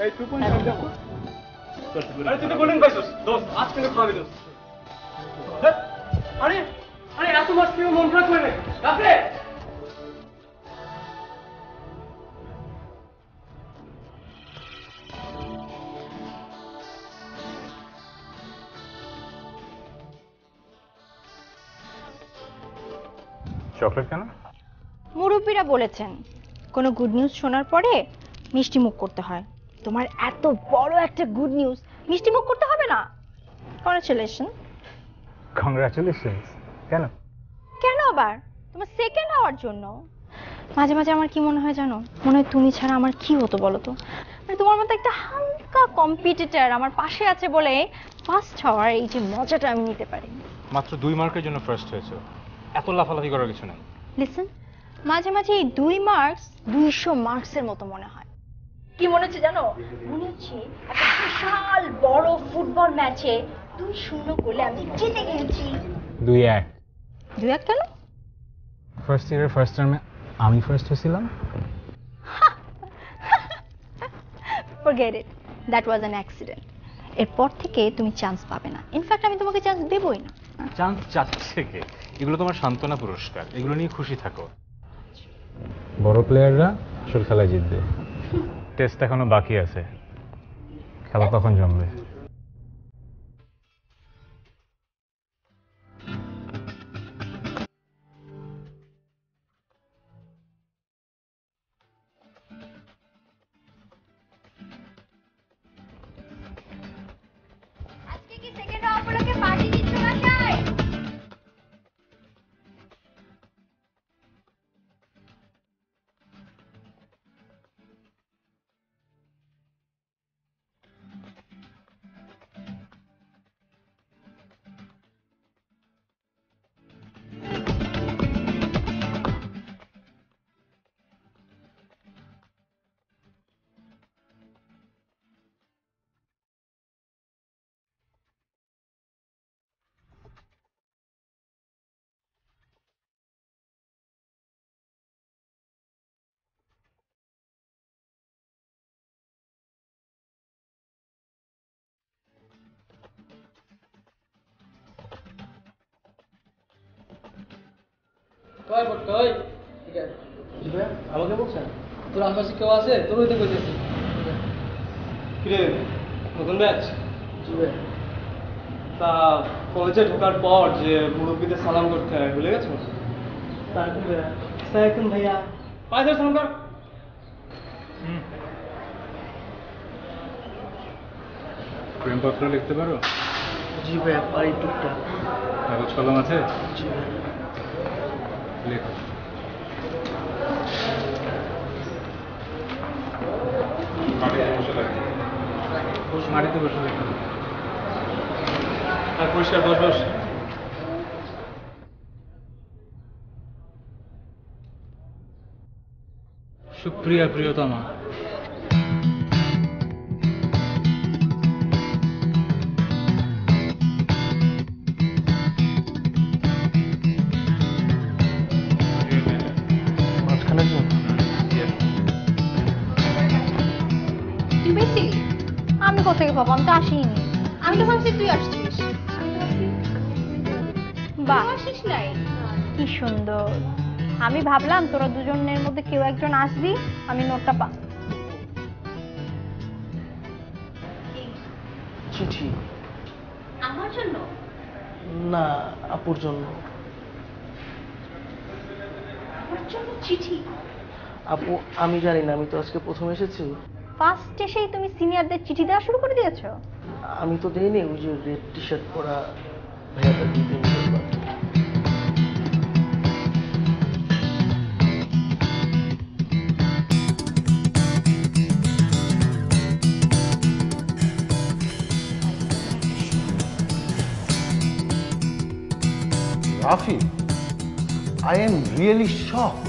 এই 2.5 দেখো আরে তুই তো গোল্ডেন পাইছস দোস্ত আজ কিন্তু খাবি দোস্ত আরে আরে এত মাস কেউ মন খারাপ করে নাই রাখে চকলেট কেন? মুরব্বীরা বলেছেন কোনো গুড নিউজ শোনার পরে মিষ্টি মুখ করতে হয়। তোমার এত বড় একটা গুড নিউজ মিষ্টি মুখ করতে হবে না? কংগ্রাচুলেশন। কংগ্রাচুলেশনস। কেন? কেন আবার? তোমার সেকেন্ড হওয়ার জন্য। মাঝে মাঝে আমার কি মনে হয় জানো, মনে হয় তুমি ছাড়া আমার কি হতো বলো তো। মানে তোমার মতো একটা হালকা কম্পিটিটর আমার পাশে আছে বলে ফার্স্ট হওয়ার এই যে মজাটা আমি নিতে পারি। মাত্র 2 মার্কের জন্য ফার্স্ট হয়েছে, এত লাফালাফি করার কিছু নাই। লিসেন, মাঝে মাঝে এই 2 মার্কস 200 মার্কসের মতো মনে হয়। কি মনে হচ্ছে জানো? মনে হচ্ছে একটা বিশাল বড় ফুটবল ম্যাচে 2-0 গোলে আমি জিতে গেছি। 2-1। 2-1 কেন? ফার্স্ট ইয়ারের ফার্স্ট টার্মে আমি ফার্স্ট হয়েছিলাম। Forget it. That was an accident. এরপর থেকে তুমি চান্স পাবে না। ইনফ্যাক্ট আমি তোমাকে চান্স দেবই না। চান্স চাচ্ছে কে? এগুলো তোমার সান্ত্বনা পুরস্কার, এগুলো নিয়ে খুশি থাকো। বড় প্লেয়াররা আসল খেলায় জিতবে। টেস্ট এখনো বাকি আছে, খেলা তখন জমবে। আজকে কি সেকেন্ড হাফ উপলক্ষে পার্টি দিচ্ছ বাসায়? কয় বট কয় ঠিক আছে জি ভাই আমাকে বলছেন তোর আশেপাশে কেউ আছে তোর হইতে কইতেছি কিরে নতুন ব্যাচ জি ভাই তা কলেজে ঢোকার পর যে মুরব্বীদের সালাম করতে হয় ভুলে গেছো? সালাম ভাইয়া সালাম ভাইয়া পায়ে ধরে সালাম কর। প্রেমপত্র লিখতে পারো? জি ভাইয়া পারি টুকটাক কাগজ কলম আছে? জি ভাই লেখো। মাটিতে বসে লেখো। আর পরিষ্কার বস বস। সুপ্রিয়া প্রিয়তমা, মাঝখানের জন্য তুই বেশি আমি কোথেকে পাবো? আমি তো আসিনি। আমি তো ভাবছি তুই আসছিস। বাহ আসিস নাই? কি সুন্দর। আমি ভাবলাম তোরা দুজনের মধ্যে কেউ একজন আসবি, আমি নোটটা পা। চিঠি আমার জন্য না আপুর জন্য আমার জন্য চিঠি? আপু আমি জানি না আমি তো আজকে প্রথম এসেছি ফার্স্ট এসেই তুমি সিনিয়রদের চিঠি দেওয়া শুরু করে দিয়েছো? আমি তো দেইনি ওই যে রেড টি শার্ট পরা ভাইয়াটা দিতে নিয়ে Rafi, I am really shocked.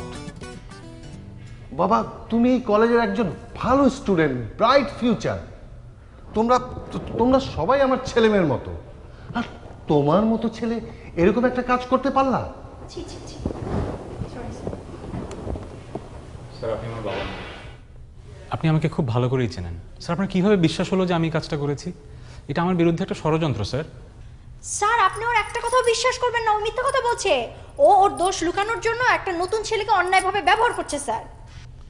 বাবা, তুমি এই কলেজের একজন ভালো স্টুডেন্ট, ব্রাইট ফিউচার। তোমরা তোমরা সবাই আমার ছেলেমেয়ের মতো, আর তোমার মতো ছেলে এরকম একটা কাজ করতে পারলা? ছি ছি ছি। স্যার আপনি আমার বাবা। আপনি আমাকে খুব ভালো করেই চেনেন স্যার। আপনার কিভাবে বিশ্বাস হলো যে আমি এই কাজটা করেছি? এটা আমার বিরুদ্ধে একটা ষড়যন্ত্র স্যার। স্যার আপনি ওর একটা কথাও বিশ্বাস করবেন না, ও মিথ্যা কথা বলছে। ও ওর দোষ লুকানোর জন্য একটা নতুন ছেলেকে অন্যায়ভাবে ব্যবহার করছে স্যার।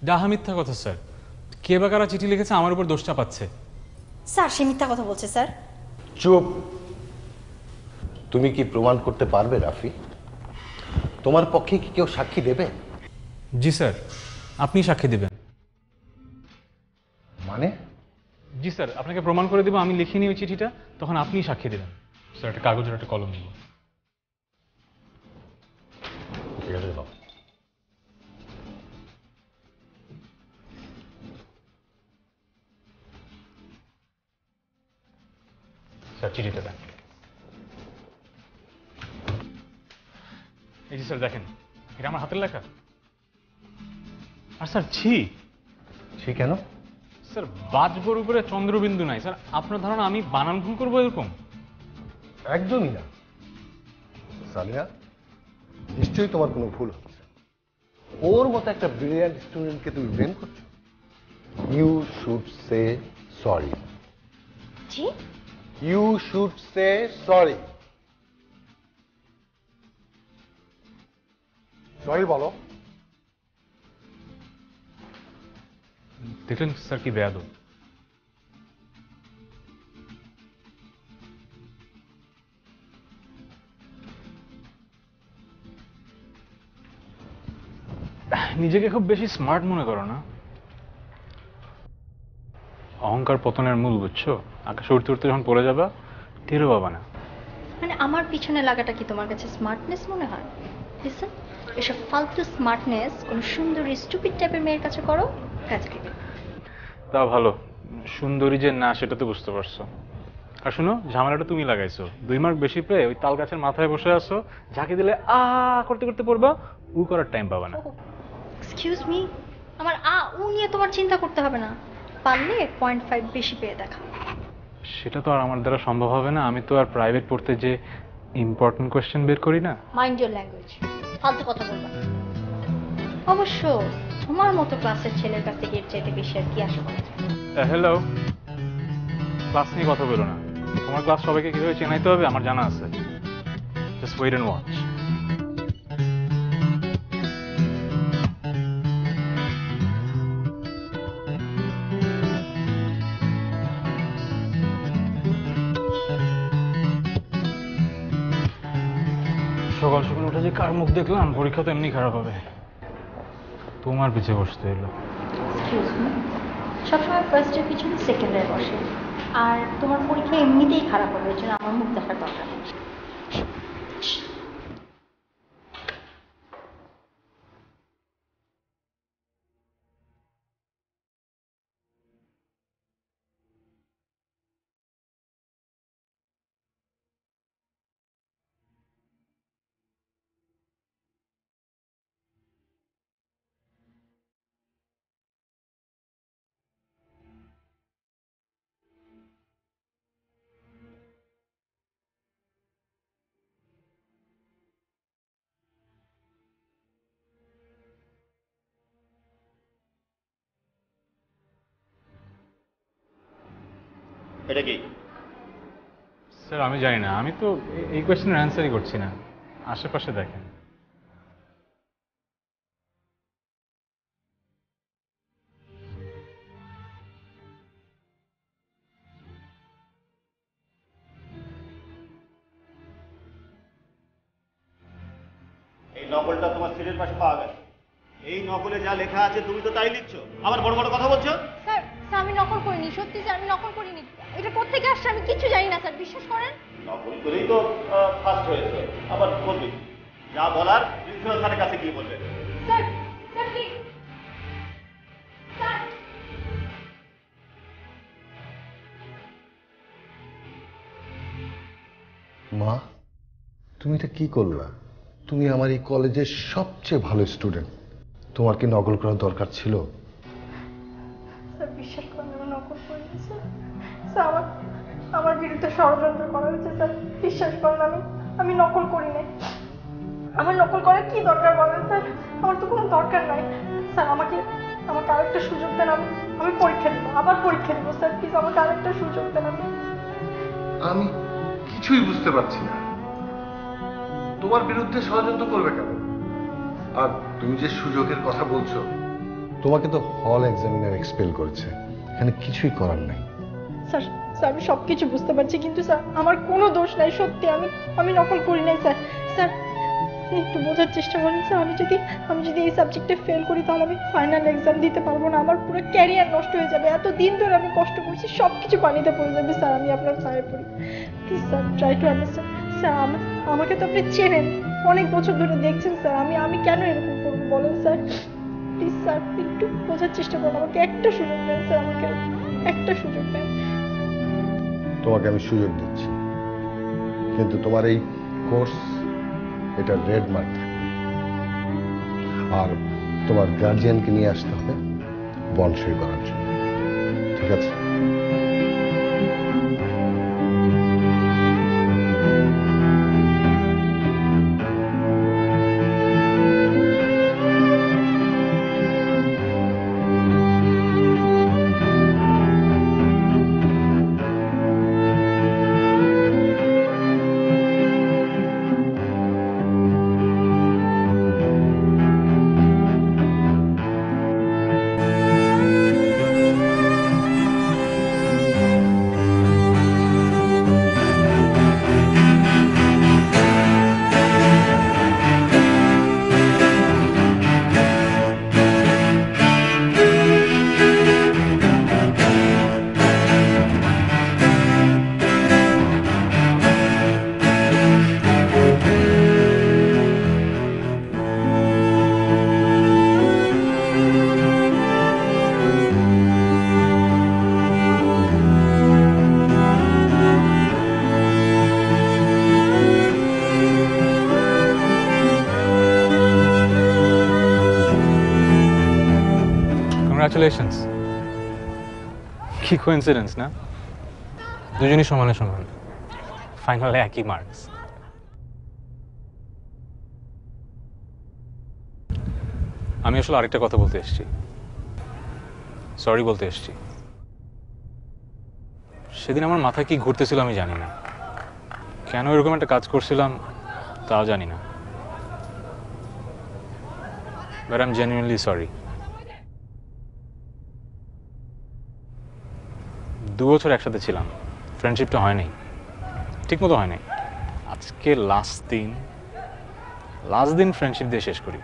ডাহা মিথ্যা কথা স্যার। কে বা কারা চিঠি লিখেছে আমার উপর দোষ চাপাচ্ছে। স্যার সে মিথ্যা কথা বলছে স্যার। চুপ। তুমি কি প্রমাণ করতে পারবে রাফি? তোমার পক্ষে কি কেউ সাক্ষী দেবে? জি স্যার, আপনি সাক্ষী দেবেন। মানে? জি স্যার, আপনাকে প্রমাণ করে দেবো আমি লিখিনি ওই চিঠিটা, তখন আপনি সাক্ষী দেবেন। স্যার একটা কাগজের একটা কলম নেব। ঠিক আছে দাও। স্যার চিঠিটা দেন। এই যে স্যার দেখেন, এটা আমার হাতের লেখা। আর স্যার ছি ছি কেন? স্যার বাজবর উপরে চন্দ্রবিন্দু নাই স্যার। আপনার ধারণা আমি বানান ভুল করবো এরকম? একদমই না। সামিয়া, নিশ্চয়ই তোমার কোনো ভুল হচ্ছে। ওর মতো একটা ব্রিলিয়ান্ট স্টুডেন্টকে তুমি ব্লেম করছো। You should say sorry. জি you should say sorry. Sorry বলো। দেখলেন স্যার কি বেয়াদব। নিজেকে খুব বেশি স্মার্ট মনে করো না? অহংকার পতনের মূল, বুঝছো? আকাশে উঠতে উঠতে যখন পড়ে যাবা টেরও পাবা না। মানে আমার পিছনে লাগাটা কি তোমার কাছে স্মার্টনেস মনে হয়? লিসেন, এসব ফালতু স্মার্টনেস কোন সুন্দরী স্টুপিড টাইপের মেয়ের কাছে করো, কাজে দিবে। তা ভালো, সুন্দরী যে না সেটা তো বুঝতে পারছো। আর শুনো, ঝামেলাটা তুমি লাগাইছো। 2 মার্ক বেশি পেয়ে ওই তাল গাছের মাথায় বসে আছো, ঝাঁকি দিলে আ করতে করতে পড়বা, উ করার টাইম পাবা না। এক্সকিউজ মি, আমার উ নিয়ে তোমার চিন্তা করতে হবে না। পারলে 0.5 বেশি পেয়ে দেখা। সেটা তো আর আমার দ্বারা সম্ভব হবে না। আমি তো আর প্রাইভেট পড়তে যে ইম্পর্টেন্ট কোয়েশ্চেন বের করি না। মাইন্ড ইওর ল্যাঙ্গুয়েজ, ফালতু কথা বলবা না। অবশ্য তোমার মতো ক্লাসের ছেলের কাছ থেকে এর চাইতে বেশি আর কি আশা করা যায়? হ্যালো, ক্লাস নিয়ে কথা বলো না। তোমার ক্লাস সবাইকে কিভাবে চেনাইতে হবে আমার জানা আছে। Just wait and watch. সকাল সকাল উঠে যে কার মুখ দেখলাম, পরীক্ষা তো এমনি খারাপ হবে। তোমার পিছিয়ে বসতে এলো। এক্সকিউজ মি, সবসময় ফার্স্টের পিছনে সেকেন্ডের বসে। আর তোমার পরীক্ষা এমনিতেই খারাপ হবে, এর জন্য আমার মুখ দেখার দরকার নেই। এটা কি? স্যার আমি জানি না, আমি তো এই কোয়েশ্চেনের অ্যান্সারই করছি না। আশেপাশে দেখেন। এই নকলটা তোমার সিটের পাশে পাওয়া গেছে। এই নকলে যা লেখা আছে তুমি তো তাই লিখছো, আবার বড় বড় কথা বলছো। স্যার স্যার আমি নকল করিনি, সত্যি স্যার আমি নকল করিনি। এটা কোত্থেকে আসছে আমি কিছু জানি না স্যার, বিশ্বাস করেন। নকল করেই তো ফার্স্ট হয়েছে, আবার বলবি যা বলার প্রিন্সিপাল স্যারের কাছে গিয়ে বলবে। Sir sir please sir. মা, তুমি এটা কি করলা? তুমি আমার এই কলেজের সবচেয়ে ভালো স্টুডেন্ট। তোমার কি নকল করার দরকার ছিল? স্যার বিশ্বাস করেন আমি নকল করিনি স্যার। স্যার আমার বিরুদ্ধে ষড়যন্ত্র করা হয়েছে স্যার, বিশ্বাস করেন আমি নকল করি নাই। আমার নকল করার কি দরকার বলেন স্যার? আমার তো কোনো দরকার নাই স্যার। আমাকে আরেকটা সুযোগ দেন, আমি পরীক্ষা দিব, আবার পরীক্ষা দিব স্যার, প্লিজ আমাকে আরেকটা সুযোগ দেন। আমি কিছুই বুঝতে পারছি না, তোমার বিরুদ্ধে ষড়যন্ত্র করবে কেন? আর তুমি যে সুযোগের কথা বলছো, তোমাকে তো হল এক্সামিনার এক্সপেল করেছে, এখানে কিছুই করার নাই। স্যার স্যার আমি সব কিছু বুঝতে পারছি, কিন্তু স্যার আমার কোনো দোষ নাই, সত্যি আমি নকল করি নাই স্যার। স্যার একটু বোঝার চেষ্টা করেন স্যার, আমি যদি এই সাবজেক্টে ফেল করি তাহলে আমি ফাইনাল এক্সাম দিতে পারবো না, আমার পুরো ক্যারিয়ার নষ্ট হয়ে যাবে, এত দিন ধরে আমি কষ্ট করছি সব কিছু পানিতে পড়ে যাবে স্যার, আমি আপনার পায়ে পড়ি, please sir try to understand. Sir আমাকে তো আপনি চেনেন, অনেক বছর ধরে দেখছেন স্যার, আমি কেন এরকম করবো বলেন স্যার? প্লিজ স্যার একটু বোঝার চেষ্টা করুন, আমাকে একটা সুযোগ দেন স্যার, আমাকে একটা সুযোগ দেন। তোমাকে আমি সুযোগ দিচ্ছি, কিন্তু তোমার এই কোর্স এটা রেড মার্ক থাকবে, আর তোমার গার্জিয়ানকে নিয়ে আসতে হবে বন্ড সই করার জন্য, ঠিক আছে? কংগ্রাচুলেশনস। কি কোইন্সিডেন্স না, দুজনই সমানে সমান, ফাইনালে একই মার্কস। আমি আসলে আরেকটা কথা বলতে এসেছি, সরি বলতে এসেছি। সেদিন আমার মাথায় কি ঘুরতেছিল আমি জানি না, কেন এরকম একটা কাজ করছিলাম তাও জানি না, but I am genuinely sorry. 2 বছর একসাথে ছিলাম, ফ্রেন্ডশিপটা হয় নাই, ঠিক মতো হয় নাই। আজকে লাস্ট দিন ফ্রেন্ডশিপ দিয়ে শেষ করি।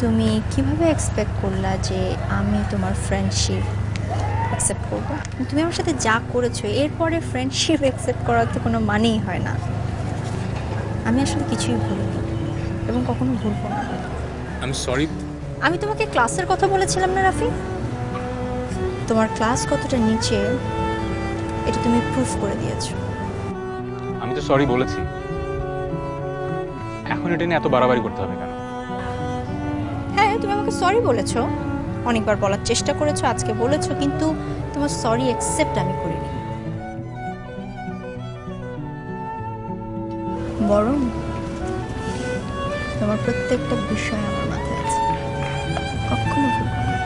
তুমি কিভাবে এক্সপেক্ট করলা যে আমি তোমার ফ্রেন্ডশিপ অ্যাকসেপ্ট করবো? তুমি আমার সাথে যা করেছো এরপরে ফ্রেন্ডশিপ অ্যাকসেপ্ট করার তো কোনো মানেই হয় না। আমি আসলে কিছুই ভুলিনি এবং কখনো ভুলবো না। আমি সরি। আমি তোমাকে ক্লাসের কথা বলেছিলাম না রাফি, তোমার ক্লাস কতটা নিচে এটা তুমি প্রুফ করে দিয়েছো। আমি তো সরি বলেছি, এখন এটা নিয়ে এত বাড়াবাড়ি করতে হবে কেন? হ্যাঁ তুমি আমাকে সরি বলেছো, অনেকবার বলার চেষ্টা করেছো, আজকে বলেছো, কিন্তু তোমার সরি অ্যাকসেপ্ট আমি করিনি। বরং তোমার প্রত্যেকটা বিষয় আমার মাথায় আছে, কখনো ভুলবো না।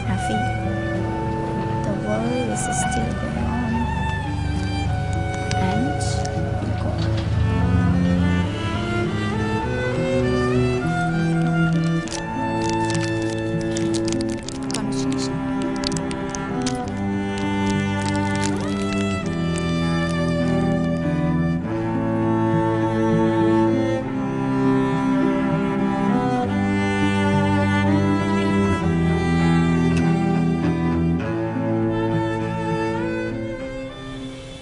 Rafi, the world is still going on and will go on. Congratulations.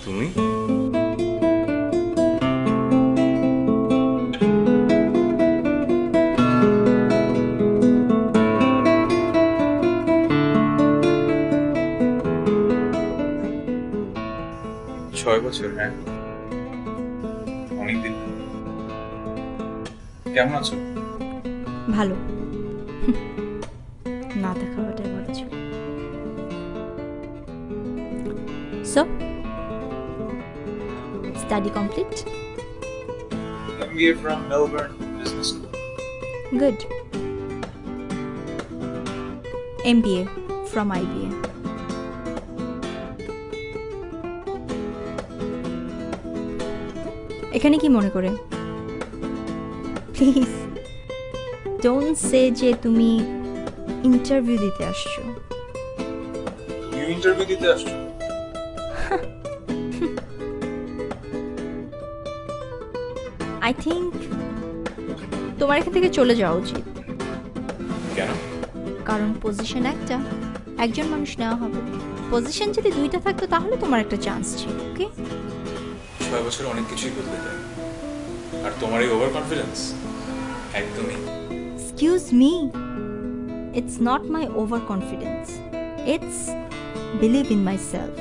তুমি ছয় বছর, হ্যাঁ অনেকদিন। কেমন আছো? ভালো। না দেখা ওটাই বলেছ। So, study complete? We are from Melbourne. Business. Good. MBA from IBA. এখানে কি মনে করে? প্লিজ ডোন্ট সে যে তুমি ইন্টারভিউ দিতে আসছো। তুমি ইন্টারভিউ দিতে আসছো? আই থিংক তোমার এখান থেকে চলে যাওয়া উচিত। কেন? কারণ পজিশন একটা, একজন মানুষ নেওয়া হবে। পজিশন যদি দুইটা থাকতো তাহলে তোমার একটা চান্স ছিল। ওকে, 6 বছরে অনেক কিছুই বদলে যায়। আর তোমার এই ওভার কনফিডেন্স একদমই। Excuse me, it's not my overconfidence, it's believe in myself.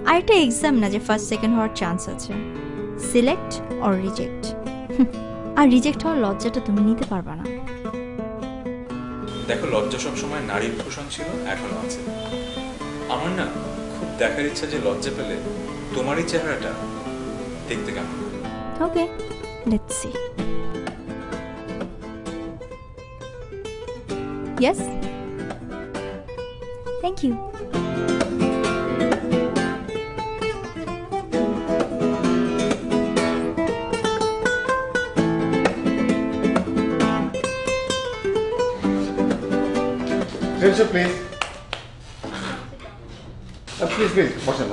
আর একটা এক্সাম না যে ফার্স্ট সেকেন্ড হওয়ার চান্স আছে। Select or reject. আর রিজেক্ট হওয়ার লজ্জাটা তুমি নিতে পারবা না। দেখো, লজ্জা সবসময় নারীর ভূষণ ছিল, এখনো আছে। আমার না খুব দেখার ইচ্ছা যে লজ্জা পেলে তোমারই চেহারাটা দেখতে কেমন। Okay, let's see. Yes, thank you. Please. Please, বসেন।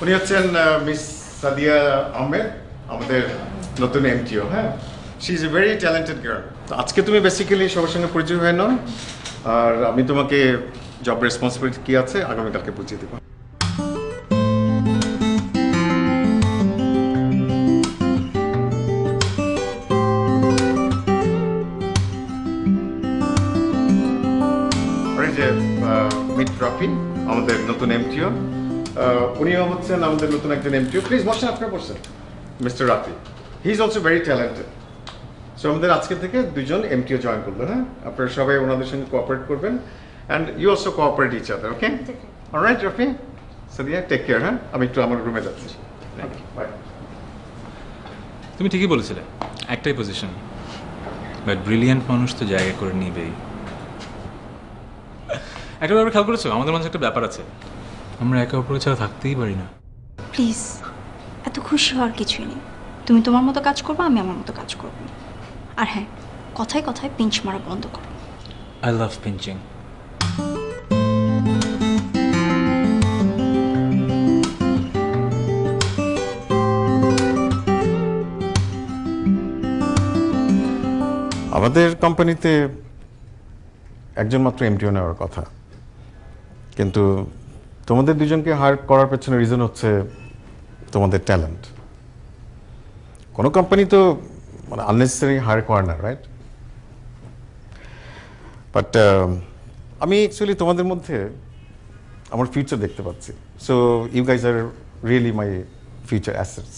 উনি হচ্ছেন মিস সাদিয়া আহমেদ, আমাদের নতুন এমটিও। হ্যাঁ, she is a very talented girl. তো আজকে তুমি বেসিক্যালি সবার সঙ্গে পরিচয় হয়ে নাও, আর আমি তোমাকে জব রেসপন্সিবিলিটি কী আছে আগামীকালকে বুঝিয়ে দেবো। মিট রাফি, আমাদের নতুন এমটিও। উনিও হচ্ছেন আমাদের নতুন একজন এমটিও। প্লিজ বসেন, আপনারা বসেন। Mister Rafi, he is also very talented. So আমাদের আজকে থেকে দুজন এমটিও জয়েন করবেন। হ্যাঁ, আপনারা সবাই ওনাদের সঙ্গে কোঅপারেট করবেন, and you also cooperate each other. Okay, alright Rafi, Sadia, take care. হ্যাঁ, আমি একটু আমার রুমে যাচ্ছি। বাই। তুমি ঠিকই বলেছিলে, একটাই পজিশন, বাট ব্রিলিয়ান্ট মানুষ তো জায়গা করে নিবেই। একটা ব্যাপার খেয়াল করেছো, আমাদের মাঝে একটা ব্যাপার আছে, আমরা একে অপরকে ছাড়া থাকতেই পারি না। প্লিজ, এত খুশি হওয়ার কিছুই নেই। তুমি তোমার মতো কাজ করবে, আমি আমার মতো কাজ করব। আর হ্যাঁ, কথায় কথায় পিঞ্চ মারা বন্ধ করো। I love pinching. আমাদের কোম্পানিতে একজন মাত্র এমটিও নেওয়ার কথা, কিন্তু তোমাদের দুজনকে হায়ার করার পেছনে রিজন হচ্ছে তোমাদের ট্যালেন্ট। কোনো কোম্পানি তো মানে আননেসেসারি হায়ার করে না, রাইট? বাট আমি অ্যাকচুয়ালি তোমাদের মধ্যে আমার ফিউচার দেখতে পাচ্ছি। So you guys are really my future assets.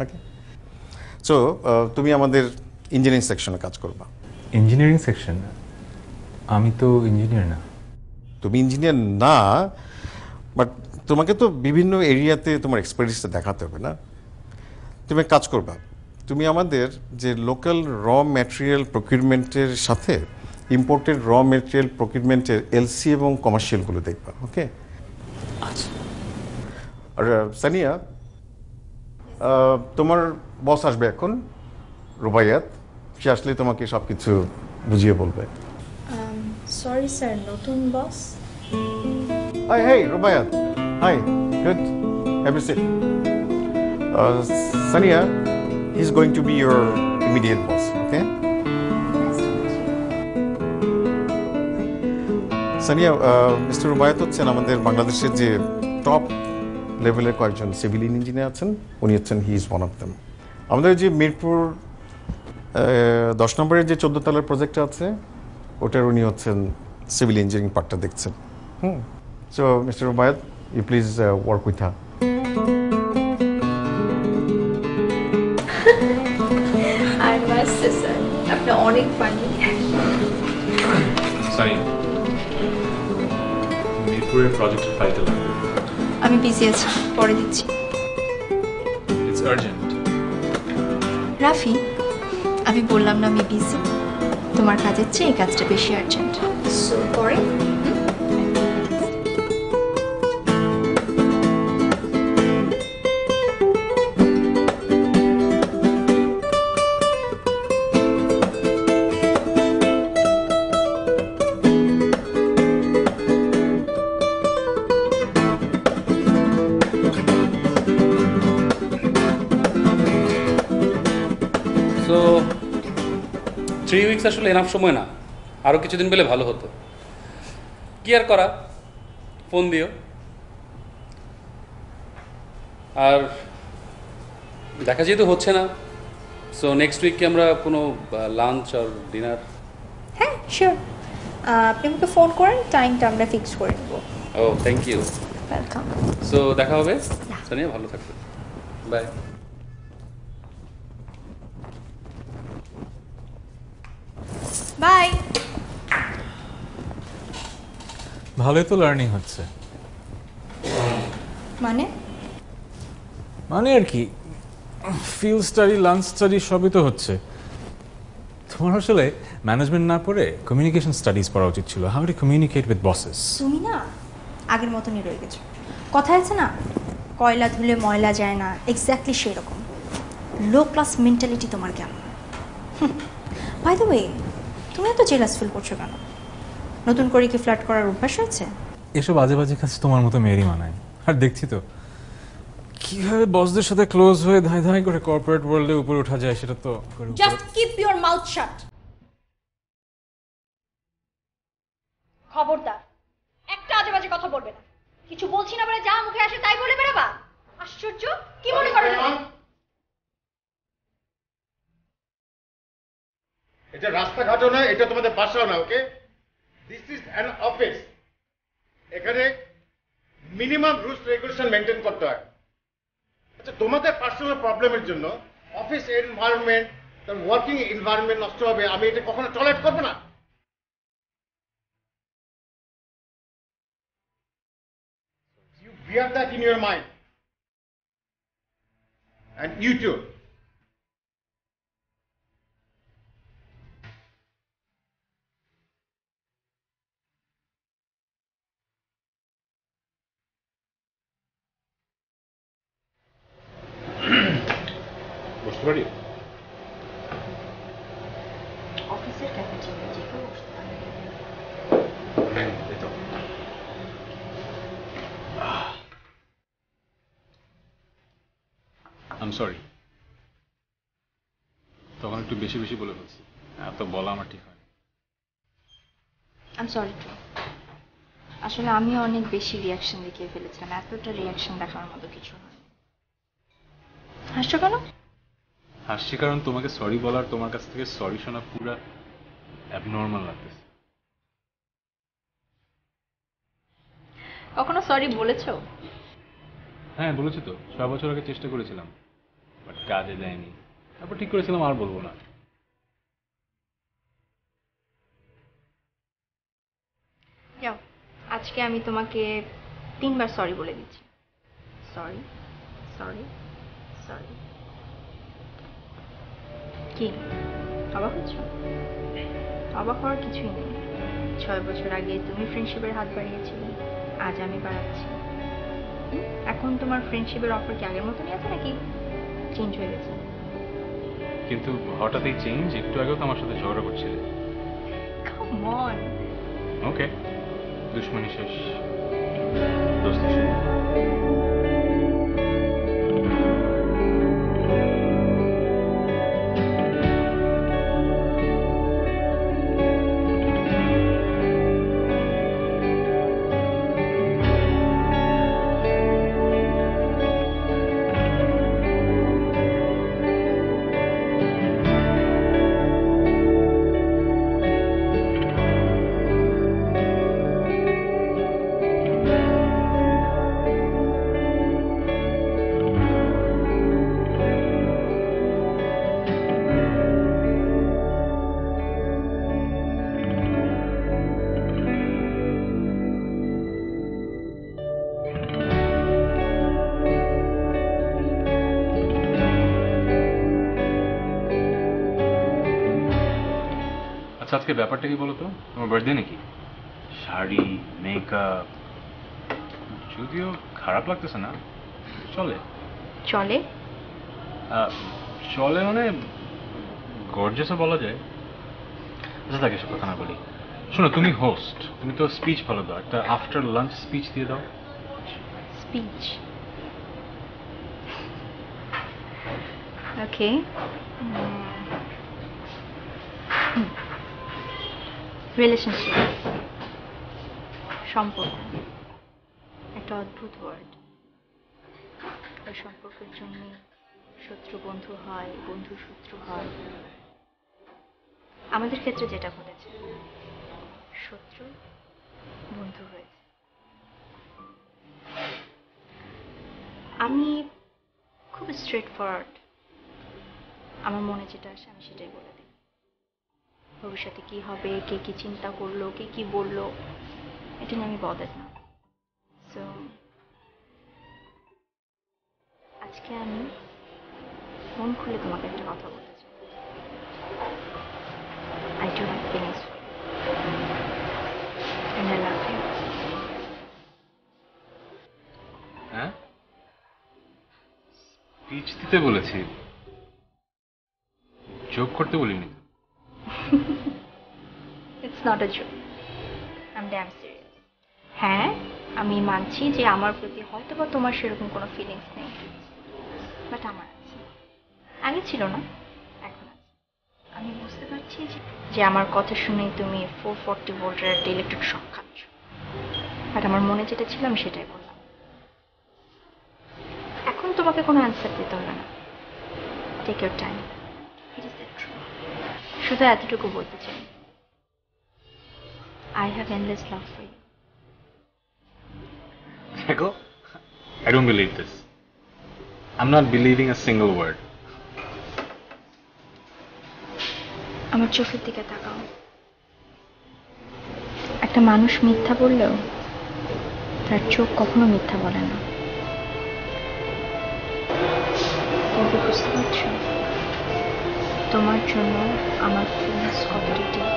Okay, so তুমি আমাদের ইঞ্জিনিয়ারিং সেকশনে কাজ করবা। Engineering section? আমি তো ইঞ্জিনিয়ার না। তুমি ইঞ্জিনিয়ার না, বাট তোমাকে তো বিভিন্ন এরিয়াতে তোমার এক্সপার্টিসটা দেখাতে হবে না? তুমি কাজ করবা, তুমি আমাদের যে লোকাল র ম্যাটেরিয়াল প্রকিউরমেন্টের সাথে ইম্পোর্টেড র ম্যাটেরিয়াল প্রকিউরমেন্টের এলসি এবং কমার্শিয়ালগুলো দেখবা। ওকে, আচ্ছা। আর সানিয়া, তোমার বস আসবে এখন, রুবাইয়াত। সে আসলে তোমাকে সব কিছু বুঝিয়ে বলবে। সরি স্যার, নতুন বস? Hi, hey, Rubaiyat. Hi, good. Have a seat. Sania, he's going to be your immediate boss, okay? Sania, Mr. Rubaiyat হচ্ছেন আমাদের বাংলাদেশের যে টপ লেভেলের কয়েকজন সিভিল ইঞ্জিনিয়ার আছেন, উনি হচ্ছেন he is one of them. আমাদের যে মিরপুর 10 নম্বরের যে 14 তলার প্রজেক্ট আছে, ওটার উনি হচ্ছেন সিভিল ইঞ্জিনিয়ারিং পার্টটা দেখছেন। So, Mr. Rubaiyat, you please work with her. আর মাস্টার স্যার, আপনি অনেক ফানি। সরি, মিরপুরের প্রজেক্টের ফাইলটা লাগবে। আমি বিজি আছি, পরে দিচ্ছি। It's urgent. রাফি, আমি বললাম না আমি বিজি, তোমার কাজের চেয়ে এই কাজটা বেশি আর্জেন্ট। সো পরে সো 3 উইকস আসলে এনাফ সময় না, আরও কিছুদিন পেলে ভালো হতো। কি আর করা, ফোন দিও। আর দেখা যেহেতু হচ্ছে না, সো নেক্সট উইক কি আমরা কোনো লাঞ্চ আর ডিনার? হ্যাঁ শিওর, আপনি আমাকে ফোন করেন, টাইমটা আমরা ফিক্স করে নেব। ও থ্যাংক ইউ। ওয়েলকাম। সো দেখা হবে। সানিয়া ভালো থাকবে, বাই। বাই। ভালোই তো লার্নিং হচ্ছে। মানে আর কি, ফিল্ড স্টাডি, লাঞ্চ স্টাডি সবই তো হচ্ছে। তোমার আসলে ম্যানেজমেন্ট না পড়ে কমিউনিকেশন স্টাডিজ পড়া উচিত ছিল। How to communicate with buses. তুমি না আগের মতনই রয়ে গেছো। কথায় আছে না, কয়লা ধুলে ময়লা যায় না, এক্স্যাক্টলি সেই রকম লো ক্লাস মেন্টালিটি তোমার কেন? বাই দ্য ওয়ে, তুমি এত জেলাস ফিল করছো কেন? নতুন করে কি ফ্ল্যাট করার অভ্যাস হয়েছে? এসব আজে বাজে কাজ তোমার মতো মেয়েরই মানায়। আর দেখছি তো কিভাবে বসদের সাথে ক্লোজ হয়ে ধাই ধাই করে কর্পোরেট ওয়ার্ল্ডে উপরে ওঠা যায়, সেটা তো জাস্ট কিপ ইওর মাউথ শাট। খবরদার একটা আজে বাজে কথা বলবে না। কিছু বলছি না বলে যা মুখে আসে তাই বলে বেরাবা। আশ্চর্য, কি মনে করো তুমি? এটা রাস্তাঘাটও না, এটা তোমাদের বাসাও না। ওকে, দিস ইজ অ্যান অফিস। এখানে মিনিমাম রুলস রেগুলেশন মেনটেন করতে হয়। আচ্ছা, তোমাদের পার্সোনাল প্রবলেমের জন্য অফিস এনভায়রনমেন্ট, তার ওয়ার্কিং এনভায়রনমেন্ট নষ্ট হবে, আমি এটা কখনো টলারেট করবো না। You bear that in your mind, and you too. বসতে পারি? অফিসের ক্যাফেটেরিয়া যেখানে বসতে পারে। এই তো। আই এম সরি, তখন একটু বেশি বেশি বলে ফেলছি। এত বলা আমার ঠিক হয়। I am sorry too. আসলে আমিও অনেক বেশি রিয়াকশন দেখিয়ে ফেলেছিলাম। এতটা রিয়াকশন দেখার মতো কিছু নয়। হাসছো কেন? হাসছি কারণ তোমাকে সরি বলার, তোমার কাছ থেকে সরি শোনা পুরো অ্যাবনর্মাল লাগতেছে। কখনো সরি বলেছো? হ্যাঁ বলেছি তো, 6 বছর আগে চেষ্টা করেছিলাম, বাট কাজে দেয়নি। তারপর ঠিক করেছিলাম আর বলবো না। যাও, আজকে আমি তোমাকে 3 বার সরি বলে দিচ্ছি। Sorry, sorry, sorry. কি অবাক হচ্ছ? অবাক হওয়ার কিছুই নেই। 6 বছর আগে তুমি ফ্রেন্ডশিপের হাত বাড়িয়েছিলে, আজ আমি বাড়াচ্ছি। এখন তোমার ফ্রেন্ডশিপের অফার কি আগের মতনই আছে নাকি চেঞ্জ হয়ে গেছে? কিন্তু হঠাৎ এই চেঞ্জ? একটু আগেও তো আমার সাথে ঝগড়া করছিলে। Come on. ওকে, দুশ্মনী শেষ, দোস্তি শুরু। আজকে ব্যাপারটা কি বলো তো? তোমার বার্থডে নাকি? শাড়ি, মেকআপ, যদিও খারাপ লাগতেছে না, চলে। চলে? চলে মানে গর্জাসও বলা যায়। আচ্ছা তাকে এসব কথা না বলি। শোনো, তুমি হোস্ট, তুমি তো স্পিচ ভালো দাও, একটা আফটার লাঞ্চ স্পিচ দিয়ে দাও। স্পিচ? ওকে, রিলেশনশিপ, সম্পর্ক, একটা অদ্ভুত ওয়ার্ড। ওই সম্পর্কের জন্য শত্রু বন্ধু হয়, বন্ধু শত্রু হয়। আমাদের ক্ষেত্রে যেটা ঘটেছে, শত্রু বন্ধু হয়েছে। আমি খুব স্ট্রেট ফরওয়ার্ড, আমার মনে যেটা আসে আমি সেটাই বলে দিই। ভবিষ্যতে কি হবে, কে কি চিন্তা করলো, কে কি বললো, এটা নিয়ে আমি বদার না। সো আজকে আমি মন খুলে তোমাকে একটা কথা বলতে চাই। I do have feelings for you. And I love you. হ্যাঁ, স্পিচ দিতে বলেছি, জোক করতে বলিনি। It's not a joke. I'm damn serious. হ্যাঁ, আমি মানছি যে আমার প্রতি হয়তো বা তোমার সেরকম কোনো ফিলিংস নেই, বাট আমার আছে। আগে ছিল না, এখন আছে। আমি বুঝতে পারছি যে আমার কথা শুনেই তুমি 440 ভোল্টের একটা ইলেকট্রিক শক খাচ্ছ, বাট আমার মনে যেটা ছিল আমি সেটাই বললাম। এখন তোমাকে কোনো অ্যান্সার দিতে হবে না, take your time. It is the truth. শুধু এতটুকু বলতে চাই, I have endless love for you. দেখো, I don't believe this. I'm not believing a single word. আমার চোখের দিকে তাকাও। একটা মানুষ মিথ্যা বললেও তার চোখ কখনো মিথ্যা বলে না। কিন্তু বুঝতে পারছো তোমার জন্য আমার ফিলিংস কতটা deep?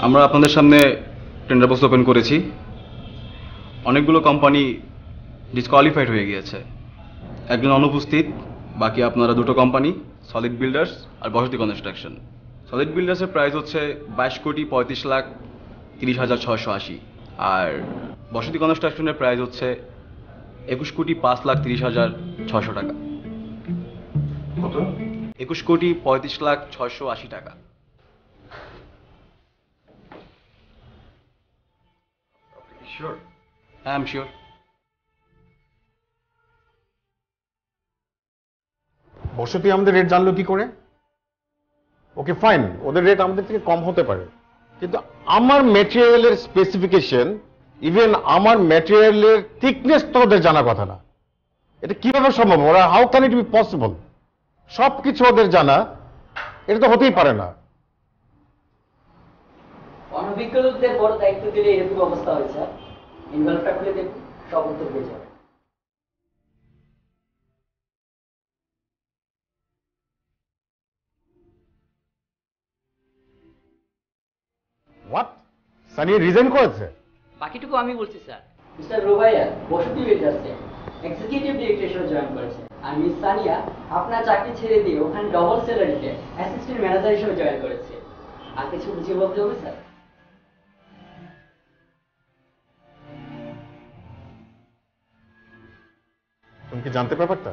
আমরা আপনাদের সামনে টেন্ডার পোস্ট ওপেন করেছি। অনেকগুলো কোম্পানি ডিসকোয়ালিফাইড হয়ে গিয়েছে, একজন অনুপস্থিত। বাকি আপনারা দুটো কোম্পানি, সলিড বিল্ডার্স আর বসতি কনস্ট্রাকশন। সলিড বিল্ডার্সের প্রাইস হচ্ছে 22,35,30,680, আর বসতি কনস্ট্রাকশনের প্রাইস হচ্ছে 21,05,30,600 টাকা। কত? 21,35,680 টাকা। Sure. I'm sure. বসতি আমাদের রেট জানলো কি করে? ওকে ফাইন, ওদের রেট আমাদের থেকে কম হতে পারে, কিন্তু আমার ম্যাটেরিয়ালের স্পেসিফিকেশন, ইভেন আমার ম্যাটেরিয়ালের থিকনেস তো ওদের জানা কথা না। এটা কিভাবে সম্ভব? ওরা how can it be possible? সবকিছু ওদের জানা, এটা তো হতেই পারে না। অনভিজ্ঞ লোকদের বড় দায়িত্ব দিলে এরকম অবস্থা হয়েছে। ইনভলভটা খুলে দেখুন, সব উত্তর পেয়ে যাবে। হোয়াট? সানি রিজাইন করেছে? বাকিটুকু আমি বলছি স্যার। মিস্টার রুবাইয়া বসতি বেঁচে আছে, এক্সিকিউটিভ ডিরেক্টর হিসেবে জয়েন করেছে। আর মিস সানিয়া আপনার চাকরি ছেড়ে দিয়ে ওখানে ডবল স্যালারিতে অ্যাসিস্ট্যান্ট ম্যানেজার হিসেবে জয়েন করেছে। আর কিছু বুঝিয়ে বলতে হবে স্যার? তুমি কি জানতে ব্যাপারটা?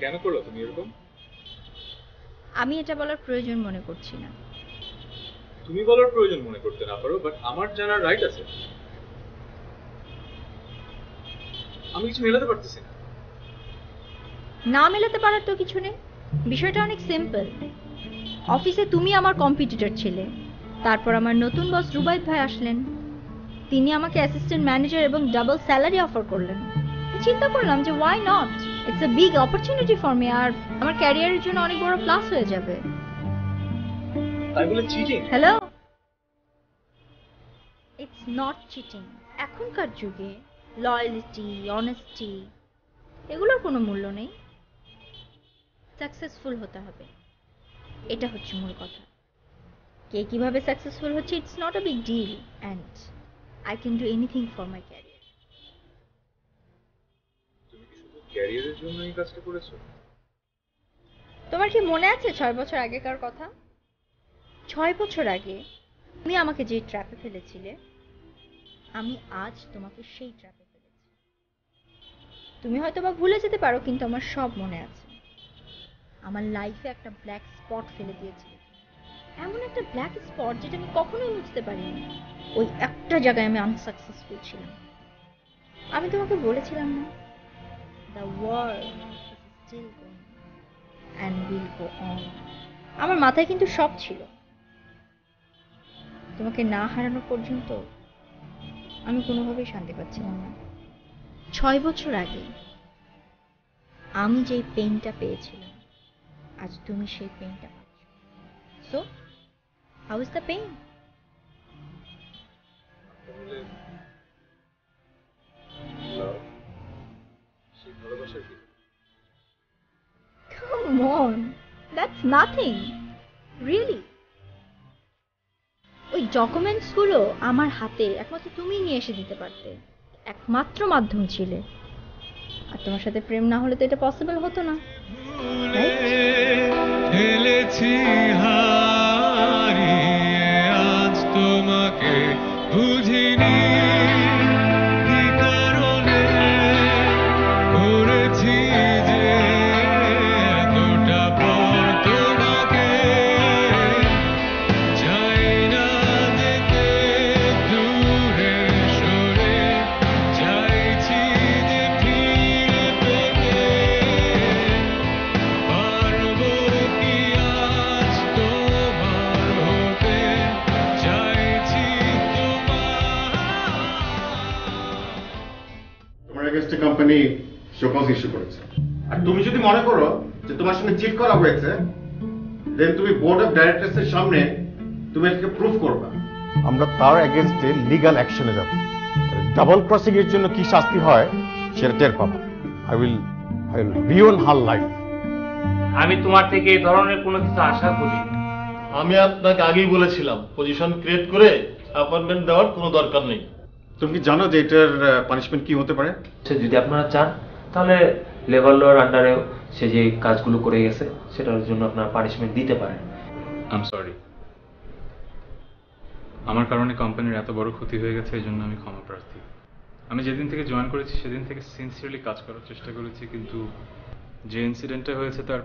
কেন করলো তুমি এরকম? আমি এটা বলার প্রয়োজন মনে করছি না। তুমি বলার প্রয়োজন মনে করতে না পারো, বাট আমার জানার রাইট আছে। আমি কিছু মেলাতে পারতেছি না। না মেলাতে পারার তো কিছু নেই, বিষয়টা অনেক সিম্পল। অফিসে তুমি আমার কম্পিটিটর ছিলে, তারপর আমার নতুন বস রুবাইদ ভাই আসলেন, তিনি আমাকে অ্যাসিস্ট্যান্ট ম্যানেজার এবং ডাবল স্যালারি অফার করলেন। চিন্তা করলাম যে why not, it's a big opportunity for me, আর আমার ক্যারিয়ারের জন্য অনেক বড় প্লাস হয়ে যাবে। তাই বলে cheating? Hello, it's not cheating. এখনকার যুগে লয়্যালিটি, অনেস্টি এগুলোর কোনো মূল্য নেই। সাকসেসফুল হতে হবে, এটা হচ্ছে মূল কথা। কে কিভাবে সাকসেসফুল হচ্ছে it's not a big deal, and I can do anything for my career. তুমি কি শুধু ক্যারিয়ারের জন্য এই কাজটা করেছো? তোমার কি মনে আছে 6 বছর আগেকার কথা? 6 বছর আগে তুমি আমাকে যে ট্র্যাপে ফেলেছিলে, আমি আজ তোমাকে সেই ট্র্যাপে ফেলেছি। তুমি হয়তো বা ভুলে যেতে পারো, কিন্তু আমার সব মনে আছে। আমার লাইফে একটা ব্ল্যাক স্পট ফেলে দিয়েছিলে, এমন একটা ব্ল্যাক স্পট যেটা আমি কখনোই বুঝতে পারিনি। ওই একটা জায়গায় আমি আনসাকসেসফুল ছিলাম। আমি তোমাকে বলেছিলাম না, the world is still going and will go on. আমার মাথায় কিন্তু সব ছিল। তোমাকে না হারানো পর্যন্ত আমি কোনোভাবেই শান্তি পাচ্ছিলাম না। 6 বছর আগে আমি যেই পেইনটা পেয়েছিলাম, আজ তুমি সেই পেইনটা পাচ্ছ। So how is the pain? Come on, that's nothing, really. ওই ডকুমেন্টসগুলো আমার হাতে একমাত্র তুমিই নিয়ে এসে দিতে পারতে, একমাত্র মাধ্যম ছিলে। আর তোমার সাথে প্রেম না হলে তো এটা পসিবল হতো না, ফেলেছি হারিয়ে আজ তোমাকে বুঝিনি কি কারণে করেছি যে এতটা পর তোমাকে চাই না যেতে দূরে সরে চাইছি যে ফিরে পেতে পারবো কি আজ তোমার হতে চাইছি তোমার এগেইনস্টে কোম্পানি শোকজ ইস্যু করেছে। আর তুমি যদি মনে করো যে তোমার সঙ্গে চিট করা হয়েছে, দেন তুমি বোর্ড অফ ডাইরেক্টরসের সামনে তুমি এটাকে প্রুফ করবে। আমরা তার এগেইনস্টে লিগ্যাল অ্যাকশনে যাব। ডাবল ক্রসিং এর জন্য কি শাস্তি হয় সেটা টের পাবো। I will ruin her life. আমি তোমার থেকে এই ধরনের কোনো কিছু আশা করি। আমি আপনাকে আগেই বলেছিলাম পজিশন ক্রিয়েট করে অ্যাপয়েন্টমেন্ট দেওয়ার কোনো দরকার নেই। তুমি কি জানো যে এটার পানিশমেন্ট কি হতে পারে? যদি আপনারা চান তাহলে লেবার লর আন্ডারেও সে যে কাজগুলো করে গেছে সেটার জন্য আপনারা পানিশমেন্ট দিতে পারেন। আই এম সরি, আমার কারণে কোম্পানির এত বড় ক্ষতি হয়ে গেছে, এই জন্য আমি ক্ষমা প্রার্থী। আমি যেদিন থেকে জয়েন করেছি সেদিন থেকে সিনসিয়ারলি কাজ করার চেষ্টা করেছি, কিন্তু যে ইনসিডেন্টটা হয়েছে তার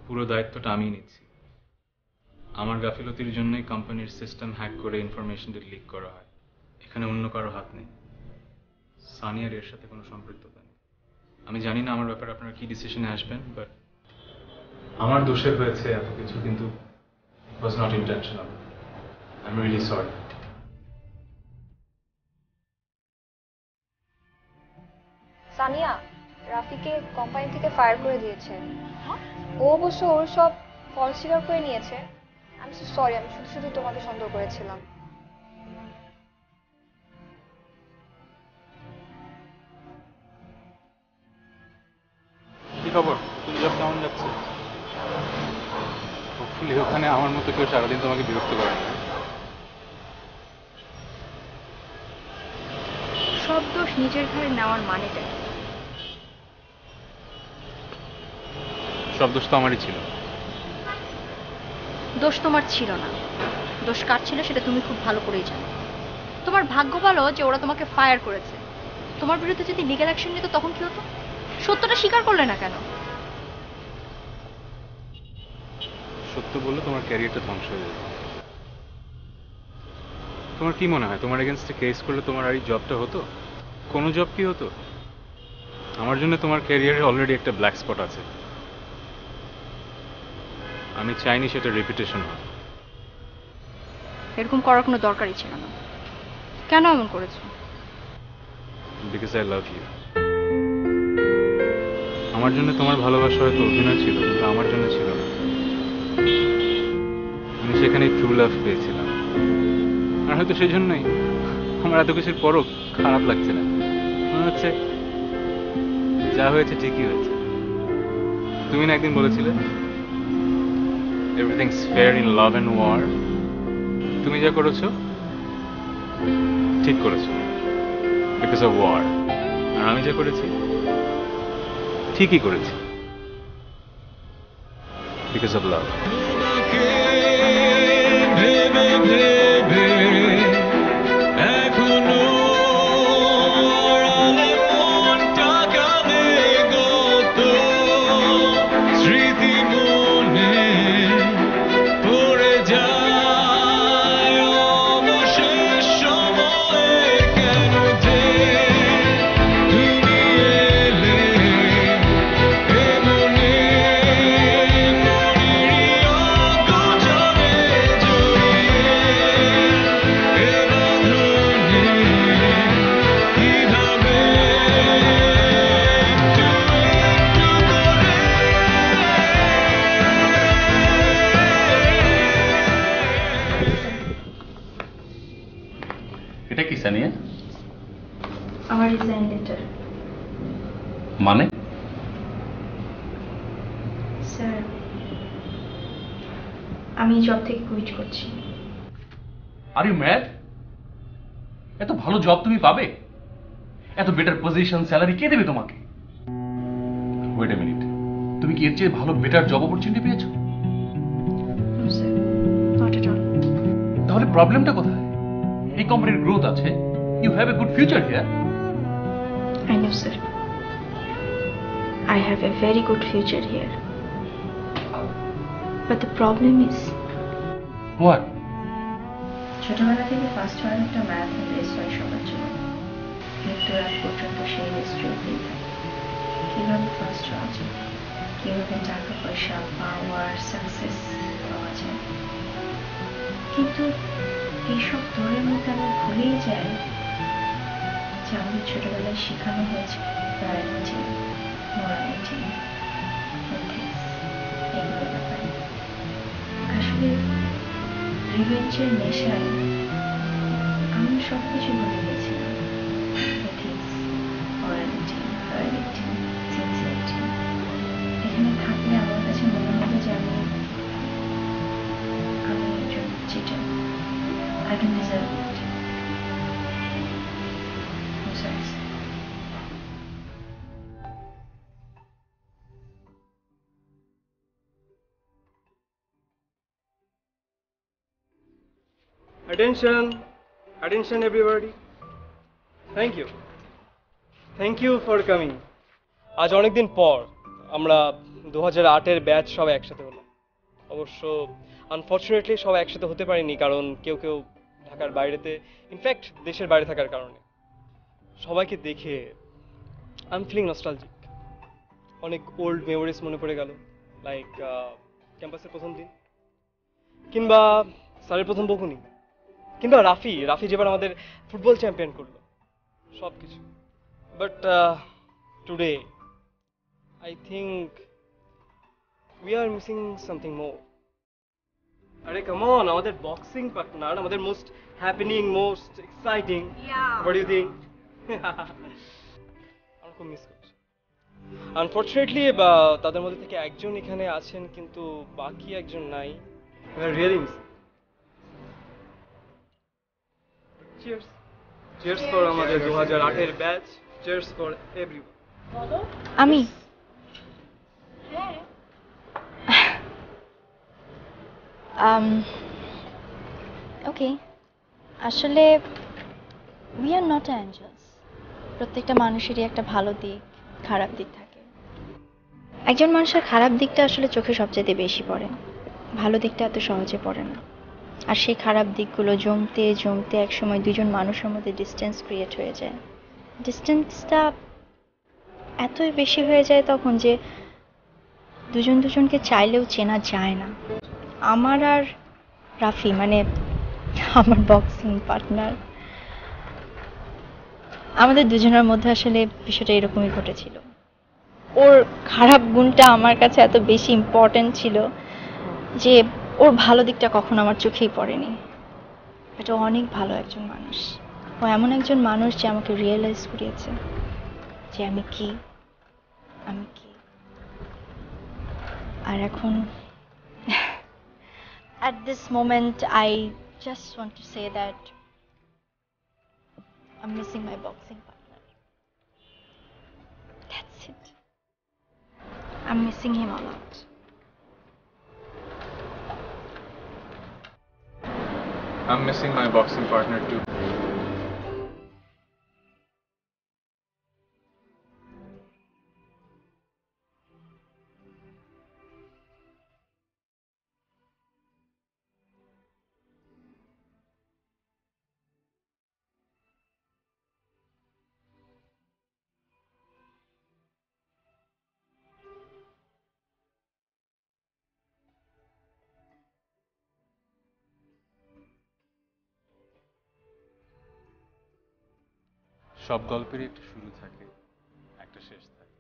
পুরো দায়িত্বটা আমিই নিচ্ছি। আমার গাফিলতির জন্যই কোম্পানির সিস্টেম হ্যাক করে ইনফরমেশনটি লিক করা হয়। এখানে অন্য কারো হাত নেই, সানিয়ার এর সাথে কোনো সম্পৃক্ততা নেই। আমি জানি না আমার ব্যাপারে আপনারা কি ডিসিশনে আসবেন, বাট আমার দোষে হয়েছে এত কিছু, কিন্তু it was not intentional. I am really sorry. Sania, রাফিকে কোম্পানি থেকে ফায়ার করে দিয়েছে। ও অবশ্য ওর সব ফল স্বীকার করে নিয়েছে। আমি সরি, আমি শুধু শুধু তোমাকে সন্দেহ করেছিলাম। কি খবর? তুমি জব কেমন যাচ্ছে? হোপফুলি ওখানে আমার মতো কেউ সারাদিন তোমাকে বিরক্ত করে না। সব দোষ নিজের ঘাড়ে নেওয়ার মানেটা কি? সব দোষ তো আমারই ছিল। দোষ তোমার ছিল না, দোষ কার ছিল সেটা তুমি খুব ভালো করেই জানো। তোমার ভাগ্য ভালো যে ওরা তোমাকে ফায়ার করেছে। তোমার বিরুদ্ধে যদি লিগ্যাল অ্যাকশন নিত তখন কি হতো? সত্যটা স্বীকার করলে না কেন? সত্য বললে তোমার ক্যারিয়ারটা ধ্বংস হয়ে যেত। তোমার কি মনে হয় তোমার এগেনস্টে কেস করলে তোমার আর এই জবটা হতো? কোনো জব কি হতো? আমার জন্য তোমার ক্যারিয়ারে অলরেডি একটা ব্ল্যাক স্পট আছে। আমি চাইনি সেটা রেপুটেশন হয়। এরকম করার কোনো দরকারই ছিল না। কেন এমন করেছো? Because I love you. আমার জন্য তোমার ভালোবাসা হয়তো অভিনয় ছিল, কিন্তু আমার জন্য ছিল না। আমি সেখানে ট্রু লাভ পেয়েছিলাম। আর হয়তো সেই জন্যই আমার এত কিছুর পরও খারাপ লাগছে না। মনে হচ্ছে যা হয়েছে ঠিকই হয়েছে। তুমি না একদিন বলেছিলে everything's fair in love and war. তুমি যা করেছো ঠিক করেছো, বিকজ অফ ওয়ার। আর আমি যা করেছি ঠিকই করেছি, বিকজ অফ লাভ। ভেবে ভেবে এখনো আড়ালে মনটা কাঁদে গত স্মৃতি মনে পড়ে যায় অবশেষ সময়ে। কেন যে তুমি এলে এ মনে এটা কি সানিয়া? আমার রিজাইন লেটার। মানে? স্যার, আমি জব থেকে কুইট করছি। Are you mad? এত ভালো জব তুমি পাবে? এত বেটার পজিশন, স্যালারি কে দেবে তোমাকে? ওয়েট এ মিনিট, তুমি কি এর চেয়ে ভালো বেটার জব অপরচুনিটি পেয়েছো? Sir, not at all. তাহলে প্রবলেমটা কোথায়? এই কোম্পানির গ্রোথ আছে, you have a good future here. I know, sir. I have a very good future here. But the problem is, what? ছোটবেলা থেকে ফার্স্ট হওয়ার একটা ম্যারাথন রেস হয় সবার জন্য। মৃত্যুর আগ পর্যন্ত সেই রেস চলতেই থাকে। কিভাবে ফার্স্ট হওয়া যায়, কিভাবে টাকা পয়সা, পাওয়ার, সাকসেস পাওয়া যায়। কিন্তু এইসব দৌড়ের মধ্যে আমরা ভুলেই যাই যে আমাদের ছোটবেলায় শেখানো হয়েছে লয়ালিটি, মোরালিটি, এথিক্স, এগুলোর ব্যাপারে। আসলে রিভেঞ্জের নেশায় আমি সব কিছু ভুলে গেছিলাম। Ethics, morality, loyalty, sincerity. এখানে থাকলে আমার কাছে মনে হবে যে আমি একজন cheater. I don't deserve it. I'm sorry, sir. Attention, attention everybody. Thank you. Thank you for coming. আজ অনেকদিন পর আমরা 2008-এর ব্যাচ সবাই একসাথে হলাম। অবশ্য আনফর্চুনেটলি সবাই একসাথে হতে পারিনি, কারণ কেউ কেউ ঢাকার বাইরেতে, ইনফ্যাক্ট দেশের বাইরে থাকার কারণে। সবাইকে দেখে আই এম ফিলিং নস্টালজিক। অনেক ওল্ড মেমোরিজ মনে পড়ে গেল, লাইক ক্যাম্পাসের প্রথম দিন, কিংবা স্যারের প্রথম বকুনি, কিংবা রাফি যেবার আমাদের ফুটবল চ্যাম্পিয়ন করলো, সব কিছু। But today I think we are missing something more. Arey, come on, আমাদের boxing partner, আমাদের most happening, most exciting. Yeah. What do you think? আমরা খুব মিস করছি। Unfortunately, তাদের মধ্যে থেকে একজন এখানে আছেন কিন্তু বাকি একজন নাই। We are really missing. Cheers. Cheers for আমাদের 2008 এর ব্যাচ। Cheers for everyone. আমি ওকে আসলে উই আর নট অ্যাঞ্জেলস। প্রত্যেকটা মানুষেরই একটা ভালো দিক খারাপ দিক থাকে। একজন মানুষের খারাপ দিকটা আসলে চোখে সবচেয়ে বেশি পড়ে, ভালো দিকটা এত সহজে পড়ে না। আর সেই খারাপ দিকগুলো জমতে জমতে একসময় দুজন মানুষের মধ্যে ডিস্টেন্স ক্রিয়েট হয়ে যায়। ডিস্টেন্সটা এতই বেশি হয়ে যায় তখন যে দুজন দুজনকে চাইলেও চেনা যায় না। আমার আর রাফি মানে আমার বক্সিং পার্টনার, আমাদের দুজনের মধ্যে আসলে বিষয়টা এরকমই ঘটেছিল। ওর খারাপ গুণটা আমার কাছে এত বেশি ইম্পর্টেন্ট ছিল যে ওর ভালো দিকটা কখনো আমার চোখেই পড়েনি। এটা অনেক ভালো একজন মানুষ। ও এমন একজন মানুষ যে আমাকে রিয়েলাইজ করিয়েছে যে আমি কি। আর এখন at this moment I just want to say that I'm missing my boxing partner. That's it. I'm missing him a lot. I'm missing my boxing partner too. সব গল্পেরই একটা শুরু থাকে, একটা শেষ থাকে।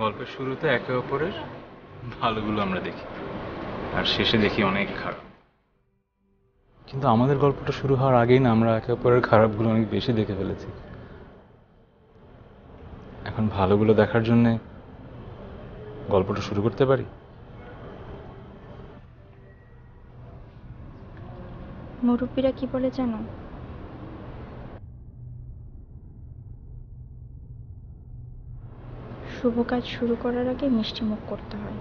গল্পের শুরুতে একে অপরের ভালোগুলো আমরা দেখি, আর শেষে দেখি অনেক খারাপ। কিন্তু আমাদের গল্পটা শুরু হওয়ার আগেই না আমরা একে অপরের খারাপগুলো অনেক বেশি দেখে ফেলেছি। এখন ভালোগুলো দেখার জন্য গল্পটা শুরু করতে পারি। মুরব্বীরা কি বলে জানো? শুভ কাজ শুরু করার আগে মিষ্টি মুখ করতে হয়।